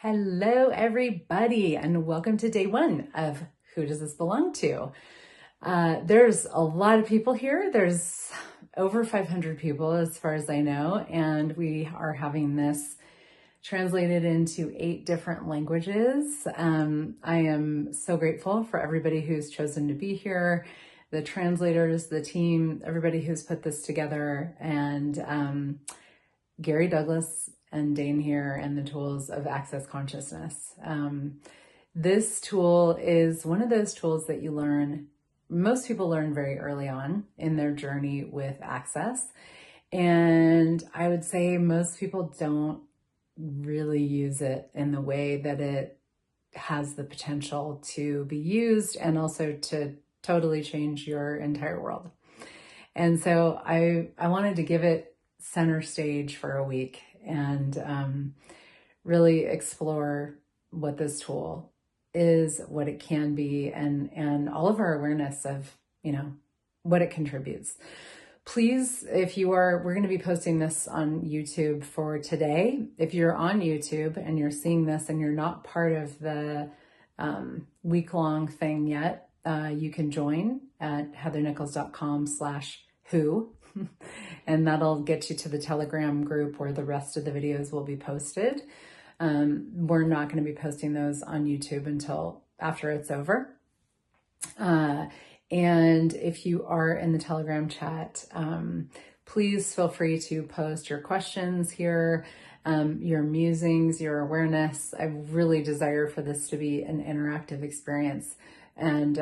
Hello, everybody, and welcome to day one of Who Does This Belong To? There's a lot of people here. There's over 500 people as far as I know, and we are having this translated into 8 different languages. I am so grateful for everybody who's chosen to be here, the translators, the team, everybody who's put this together, and Gary Douglas and Dane here and the tools of Access Consciousness. This tool is one of those tools that most people learn very early on in their journey with Access. And I would say most people don't really use it in the way that it has the potential to be used and also to totally change your entire world. And so I wanted to give it center stage for a week and really explore what this tool is, what it can be, and all of our awareness of, what it contributes. Please, we're going to be posting this on YouTube for today. If you're on YouTube and you're seeing this and you're not part of the week-long thing yet, you can join at heathernichols.com/who. And that'll get you to the Telegram group where the rest of the videos will be posted. We're not going to be posting those on YouTube until after it's over. And if you are in the Telegram chat, please feel free to post your questions here, your musings, your awareness. I really desire for this to be an interactive experience. And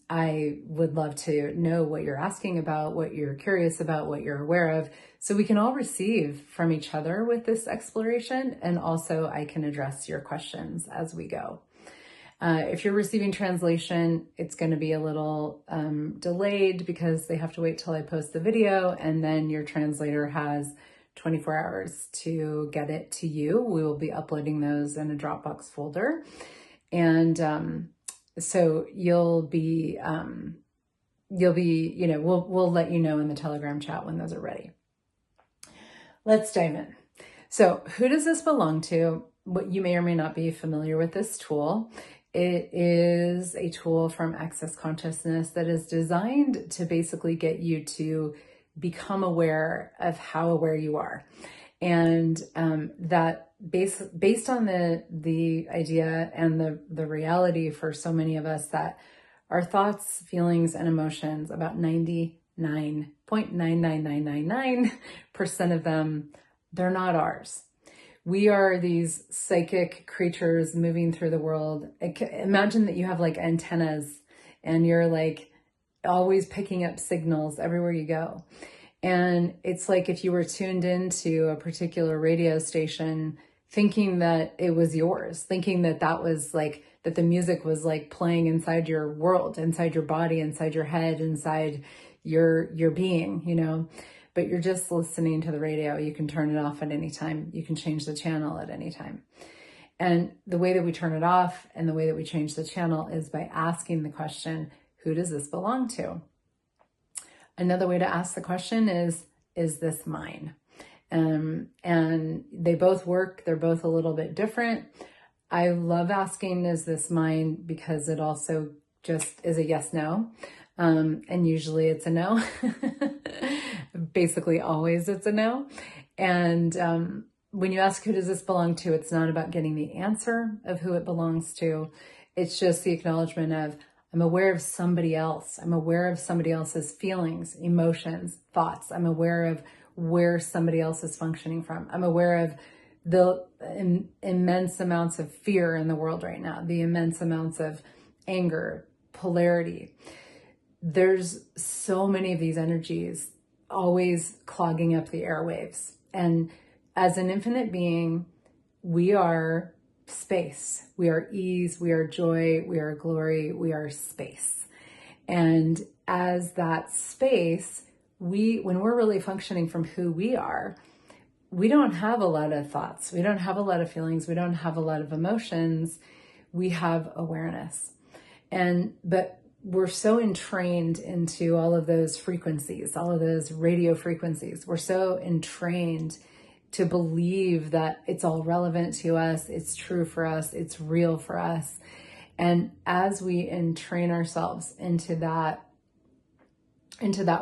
I would love to know what you're asking about, what you're curious about, what you're aware of, so we can all receive from each other with this exploration. And also I can address your questions as we go. If you're receiving translation, it's going to be a little delayed because they have to wait till I post the video, and then your translator has 24 hours to get it to you. We will be uploading those in a Dropbox folder. And so we'll let you know in the Telegram chat when those are ready. Let's dive in. So who does this belong to? What you may or may not be familiar with this tool. It is a tool from Access Consciousness that is designed to basically get you to become aware of how aware you are. And that based on the idea and the reality for so many of us that our thoughts, feelings, and emotions, about 99.99999% of them, they're not ours. We are these psychic creatures moving through the world. Imagine that you have like antennas and you're like always picking up signals everywhere you go. And it's like if you were tuned into a particular radio station thinking that it was yours, thinking that that the music was like playing inside your world, inside your body, inside your head, inside your being, but you're just listening to the radio. You can turn it off at any time. You can change the channel at any time. And the way that we turn it off and the way that we change the channel is by asking the question, who does this belong to? Another way to ask the question is this mine? And they both work. They're both a little bit different. I love asking, is this mine? Because it also just is a yes, no. And usually it's a no. Basically always it's a no. And when you ask who does this belong to, it's not about getting the answer of who it belongs to. It's just the acknowledgement of, I'm aware of somebody else. I'm aware of somebody else's feelings, emotions, thoughts. I'm aware of where somebody else is functioning from. I'm aware of the immense amounts of fear in the world right now, the immense amounts of anger, polarity. There's so many of these energies always clogging up the airwaves. And as an infinite being, we are space. We are ease, we are joy, we are glory, we are space. And as that space, when we're really functioning from who we are, we don't have a lot of thoughts. We don't have a lot of feelings. We don't have a lot of emotions. We have awareness. But we're so entrained into all of those frequencies, all of those radio frequencies. We're so entrained to believe that it's all relevant to us, it's true for us, it's real for us. And as we entrain ourselves into that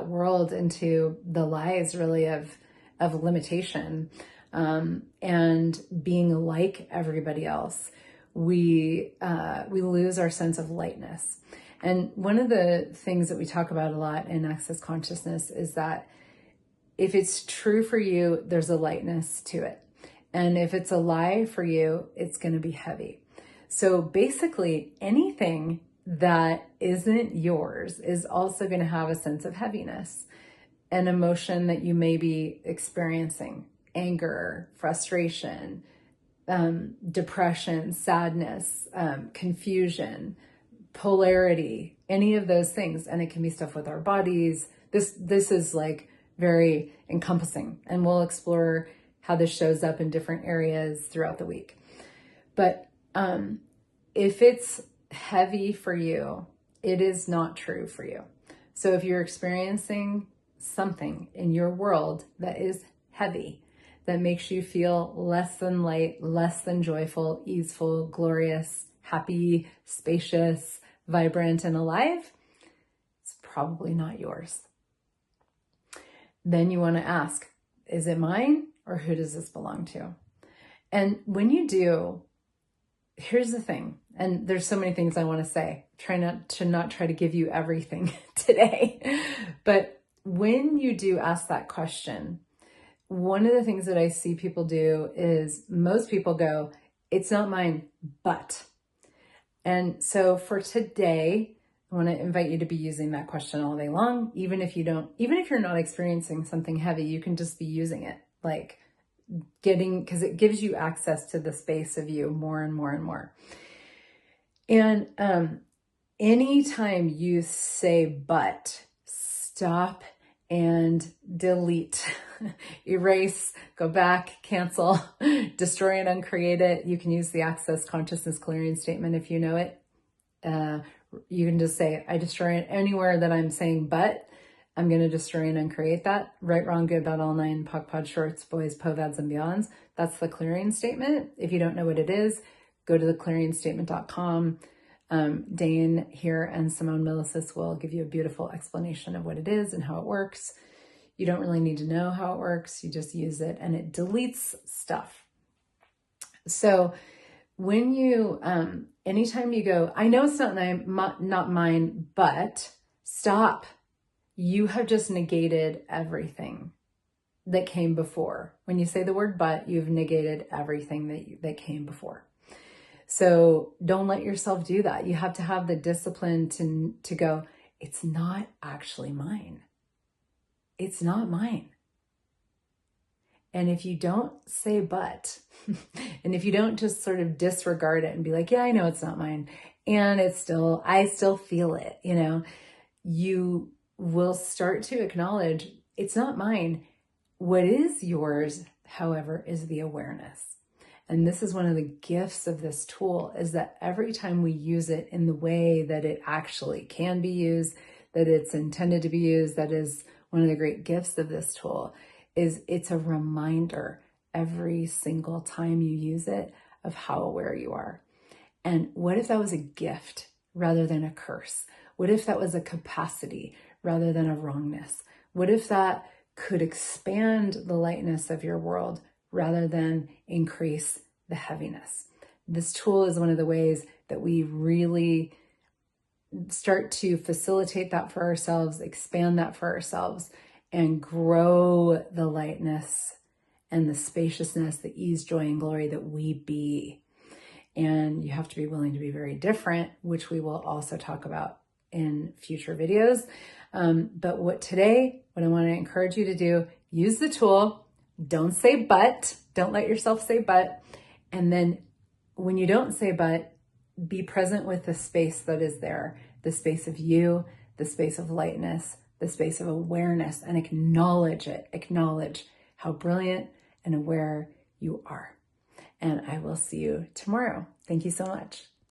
world, into the lies really of limitation, and being like everybody else, we lose our sense of lightness. And one of the things that we talk about a lot in Access Consciousness is that if it's true for you, there's a lightness to it. And if it's a lie for you, it's going to be heavy. So basically, anything that isn't yours is also going to have a sense of heaviness, an emotion that you may be experiencing, anger, frustration, depression, sadness, confusion, polarity, any of those things. And it can be stuff with our bodies. This is like very encompassing, and we'll explore how this shows up in different areas throughout the week. But if it's heavy for you, it is not true for you. So if you're experiencing something in your world that is heavy, that makes you feel less than light, less than joyful, easeful, glorious, happy, spacious, vibrant, and alive, it's probably not yours. Then you want to ask, is it mine, or who does this belong to? And when you do, here's the thing, and there's so many things I want to say. Try not to give you everything today. But when you do ask that question, one of the things that I see people do is most people go, it's not mine, but. And so for today, I want to invite you to be using that question all day long. Even if you're not experiencing something heavy, you can just be using it, like because it gives you access to the space of you more and more and more. And anytime you say but, stop and delete, erase, go back, cancel, destroy and uncreate it. You can use the Access Consciousness clearing statement if you know it. You can just say, I destroy it anywhere that I'm saying but. I'm going to destroy and uncreate that. Right, wrong, good, bad, all nine, POC, POD, shorts, boys, POVADs, and beyonds. That's the clearing statement. If you don't know what it is, go to theclearingstatement.com. Dane here and Simone Millicis will give you a beautiful explanation of what it is and how it works. You don't really need to know how it works. You just use it, and it deletes stuff. So when you, anytime you go, I know it's not mine, but stop. You have just negated everything that came before. When you say the word but, you've negated everything that came before. So don't let yourself do that. You have to have the discipline to go, it's not actually mine. It's not mine. And if you don't say but, and if you don't just sort of disregard it and be like, yeah, I know it's not mine, and I still feel it, you will start to acknowledge it's not mine. What is yours, however, is the awareness. And this is one of the gifts of this tool, is that every time we use it in the way that it actually can be used, that it's intended to be used, that is one of the great gifts of this tool, is it's a reminder every single time you use it of how aware you are. And what if that was a gift rather than a curse? What if that was a capacity rather than a wrongness? What if that could expand the lightness of your world rather than increase the heaviness? This tool is one of the ways that we really start to facilitate that for ourselves, expand that for ourselves, and grow the lightness and the spaciousness, the ease, joy, and glory that we be. And you have to be willing to be very different, which we will also talk about in future videos. But what I want to encourage you to do, use the tool. Don't say but. Don't let yourself say but. And then when you don't say but, be present with the space that is there, the space of you, the space of lightness, the space of awareness, and acknowledge it. Acknowledge how brilliant and aware you are. And I will see you tomorrow. Thank you so much.